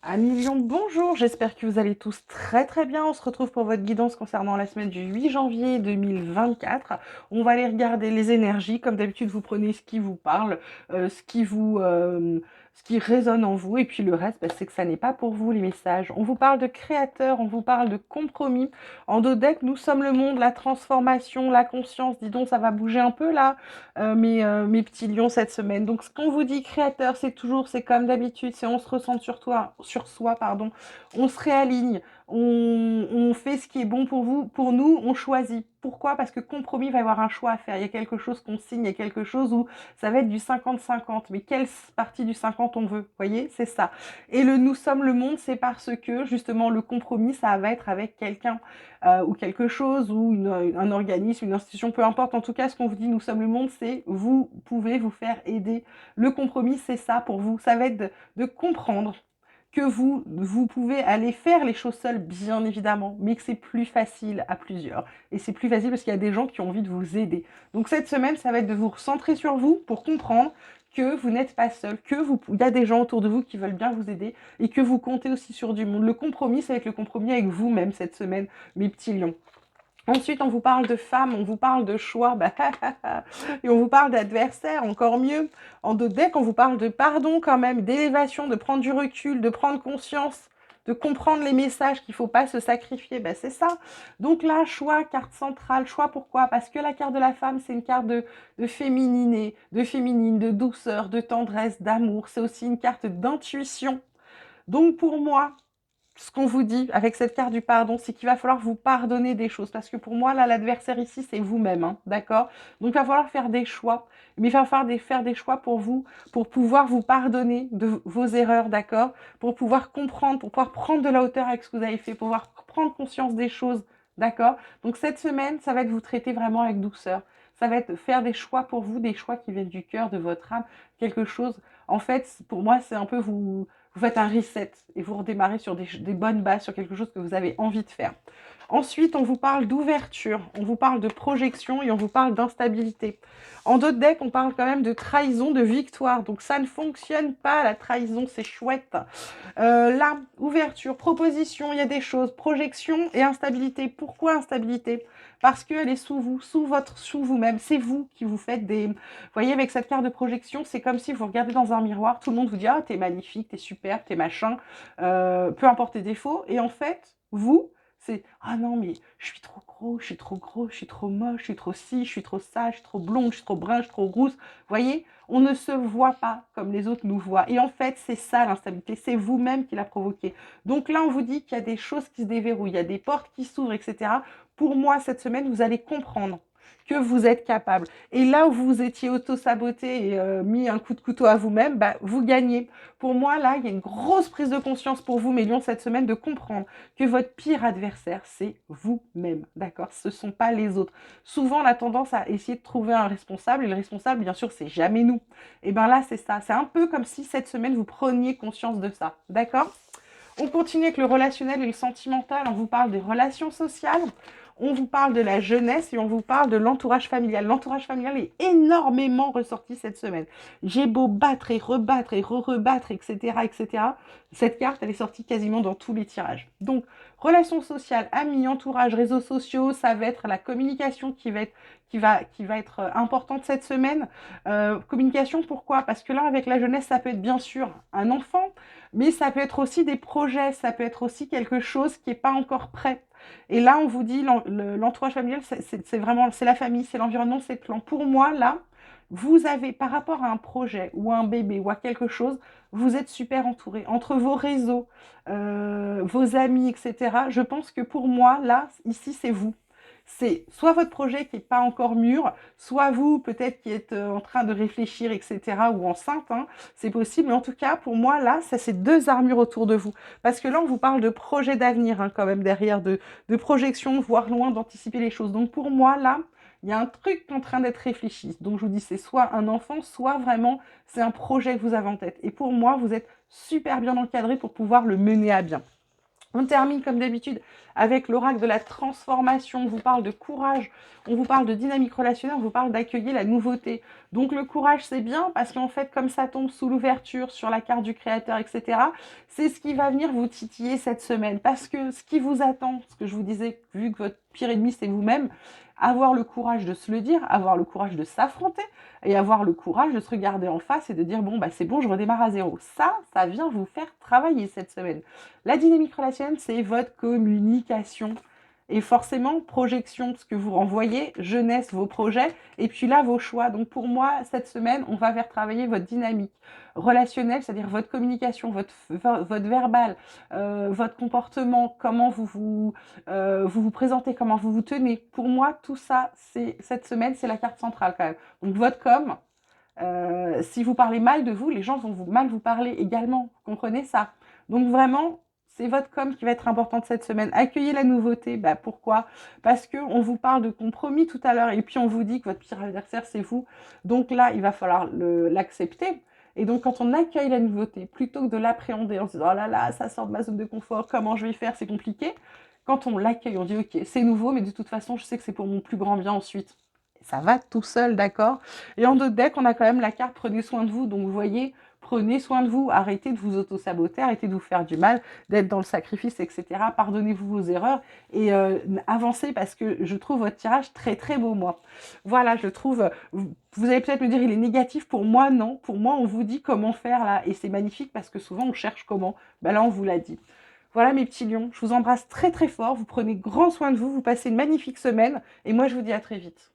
Amis Lion, bonjour, j'espère que vous allez tous très très bien. On se retrouve pour votre guidance concernant la semaine du 8 janvier 2024. On va aller regarder les énergies. Comme d'habitude, vous prenez ce qui vous parle, ce qui résonne en vous, et puis le reste, c'est que ça n'est pas pour vous les messages. On vous parle de créateur, on vous parle de compromis. En dos deck, nous sommes le monde, la transformation, la conscience. Dis donc, ça va bouger un peu là, mes petits lions cette semaine. Donc, ce qu'on vous dit, créateur, c'est comme d'habitude, c'est on se ressent sur soi, pardon, on se réaligne, on fait ce qui est bon pour vous, pour nous, on choisit. Pourquoi? Parce que compromis, il va y avoir un choix à faire. Il y a quelque chose qu'on signe, il y a quelque chose où ça va être du 50-50. Mais quelle partie du 50 on veut? Vous voyez, c'est ça. Et le nous sommes le monde, c'est parce que justement le compromis, ça va être avec quelqu'un ou quelque chose, ou un organisme, une institution, peu importe. En tout cas, ce qu'on vous dit, nous sommes le monde, c'est vous pouvez vous faire aider. Le compromis, c'est ça pour vous. Ça va être de comprendre que vous pouvez aller faire les choses seuls, bien évidemment, mais que c'est plus facile à plusieurs. Et c'est plus facile parce qu'il y a des gens qui ont envie de vous aider. Donc cette semaine, ça va être de vous recentrer sur vous pour comprendre que vous n'êtes pas seul, il y a des gens autour de vous qui veulent bien vous aider et que vous comptez aussi sur du monde. Le compromis, c'est avec le compromis avec vous-même cette semaine, mes petits lions. Ensuite, on vous parle de femmes, on vous parle de choix, et on vous parle d'adversaire, encore mieux. En dos de deck, on vous parle de pardon quand même, d'élévation, de prendre du recul, de prendre conscience, de comprendre les messages qu'il ne faut pas se sacrifier. C'est ça. Donc là, choix, carte centrale. Choix, pourquoi? Parce que la carte de la femme, c'est une carte de fémininé, de féminine, de douceur, de tendresse, d'amour. C'est aussi une carte d'intuition. Donc pour moi, ce qu'on vous dit avec cette carte du pardon, c'est qu'il va falloir vous pardonner des choses. Parce que pour moi, là, l'adversaire ici, c'est vous-même, hein, d'accord? Donc, il va falloir faire des choix. Mais il va falloir faire des choix pour vous, pour pouvoir vous pardonner de vos erreurs, d'accord? Pour pouvoir comprendre, pour pouvoir prendre de la hauteur avec ce que vous avez fait, pour pouvoir prendre conscience des choses, d'accord? Donc, cette semaine, ça va être vous traiter vraiment avec douceur. Ça va être faire des choix pour vous, des choix qui viennent du cœur, de votre âme, quelque chose. En fait, pour moi, c'est un peu vous faites un reset et vous redémarrez sur des bonnes bases, sur quelque chose que vous avez envie de faire. Ensuite, on vous parle d'ouverture, on vous parle de projection et on vous parle d'instabilité. En d'autres decks, on parle quand même de trahison, de victoire. Donc ça ne fonctionne pas, la trahison, c'est chouette. Là, ouverture, proposition, il y a des choses, projection et instabilité. Pourquoi instabilité? Parce qu'elle est sous vous, sous vous-même. C'est vous qui vous faites des... Vous voyez, avec cette carte de projection, c'est comme si vous regardez dans un miroir, tout le monde vous dit « Ah, t'es magnifique, t'es super, t'es machin, peu importe tes défauts. » Et en fait, vous, c'est « Ah non, mais je suis trop gros, je suis trop gros, je suis trop moche, je suis trop ci, je suis trop ça, je suis trop blonde, je suis trop brun, je suis trop rousse. » Vous voyez, on ne se voit pas comme les autres nous voient. Et en fait, c'est ça l'instabilité, c'est vous-même qui l'a provoqué. Donc là, on vous dit qu'il y a des choses qui se déverrouillent, il y a des portes qui s'ouvrent, etc. Pour moi, cette semaine, vous allez comprendre que vous êtes capable. Et là où vous vous étiez auto-saboté et mis un coup de couteau à vous-même, vous gagnez. Pour moi, là, il y a une grosse prise de conscience pour vous, mes lions, cette semaine, de comprendre que votre pire adversaire, c'est vous-même. D'accord? Ce ne sont pas les autres. Souvent, on a tendance à essayer de trouver un responsable, et le responsable, bien sûr, c'est jamais nous. Et bien là, c'est ça. C'est un peu comme si cette semaine, vous preniez conscience de ça. D'accord? On continue avec le relationnel et le sentimental. On vous parle des relations sociales, on vous parle de la jeunesse et on vous parle de l'entourage familial. L'entourage familial est énormément ressorti cette semaine. J'ai beau battre et rebattre et re-rebattre, etc., etc. Cette carte, elle est sortie quasiment dans tous les tirages. Donc, relations sociales, amis, entourage, réseaux sociaux, ça va être la communication qui va être importante cette semaine. Communication, pourquoi? Parce que là, avec la jeunesse, ça peut être bien sûr un enfant, mais ça peut être aussi des projets, ça peut être aussi quelque chose qui n'est pas encore prêt. Et là, on vous dit, l'entourage familial, c'est vraiment, c'est la famille, c'est l'environnement, c'est le clan. Pour moi, là, vous avez, par rapport à un projet ou à un bébé ou à quelque chose, vous êtes super entouré. Entre vos réseaux, vos amis, etc., je pense que pour moi, là, ici, c'est vous. C'est soit votre projet qui n'est pas encore mûr, soit vous, peut-être, qui êtes en train de réfléchir, etc., ou enceinte, hein, c'est possible. Mais en tout cas, pour moi, là, ça, c'est deux armures autour de vous. Parce que là, on vous parle de projet d'avenir, hein, quand même, derrière, de projection, voir loin, d'anticiper les choses. Donc, pour moi, là, il y a un truc en train d'être réfléchi. Donc, je vous dis, c'est soit un enfant, soit vraiment, c'est un projet que vous avez en tête. Et pour moi, vous êtes super bien encadré pour pouvoir le mener à bien. On termine comme d'habitude avec l'oracle de la transformation. On vous parle de courage, on vous parle de dynamique relationnelle, on vous parle d'accueillir la nouveauté. Donc le courage, c'est bien parce qu'en fait, comme ça tombe sous l'ouverture sur la carte du créateur, etc., c'est ce qui va venir vous titiller cette semaine. Parce que ce qui vous attend, ce que je vous disais, vu que votre pire ennemi, c'est vous-même, avoir le courage de se le dire, avoir le courage de s'affronter et avoir le courage de se regarder en face et de dire bon, bah, c'est bon, je redémarre à zéro. Ça vient vous faire travailler cette semaine. La dynamique relationnelle, c'est votre communication. Et forcément, projection, ce que vous renvoyez, jeunesse, vos projets, et puis là, vos choix. Donc pour moi, cette semaine, on va faire travailler votre dynamique relationnelle, c'est-à-dire votre communication, votre verbal, votre comportement, comment vous présentez, comment vous vous tenez. Pour moi, tout ça, cette semaine, c'est la carte centrale quand même. Donc votre com, si vous parlez mal de vous, les gens vont mal vous parler également. Comprenez ça. Donc vraiment, c'est votre com qui va être importante cette semaine. Accueillez la nouveauté. Bah, pourquoi? Parce qu'on vous parle de compromis tout à l'heure et puis on vous dit que votre pire adversaire, c'est vous. Donc là, il va falloir l'accepter. Et donc, quand on accueille la nouveauté, plutôt que de l'appréhender en se disant « Oh là là, ça sort de ma zone de confort, comment je vais faire, c'est compliqué », quand on l'accueille, on dit « Ok, c'est nouveau, mais de toute façon, je sais que c'est pour mon plus grand bien ensuite. » Ça va tout seul, d'accord? Et en d'autres decks, on a quand même la carte prenez soin de vous. Donc vous voyez, prenez soin de vous, arrêtez de vous auto-saboter, arrêtez de vous faire du mal, d'être dans le sacrifice, etc. Pardonnez-vous vos erreurs et avancez parce que je trouve votre tirage très très beau, moi. Voilà, je le trouve. Vous allez peut-être me dire il est négatif. Pour moi, non. Pour moi, on vous dit comment faire là. Et c'est magnifique parce que souvent on cherche comment. Ben là, on vous l'a dit. Voilà mes petits lions, je vous embrasse très très fort, vous prenez grand soin de vous, vous passez une magnifique semaine et moi je vous dis à très vite.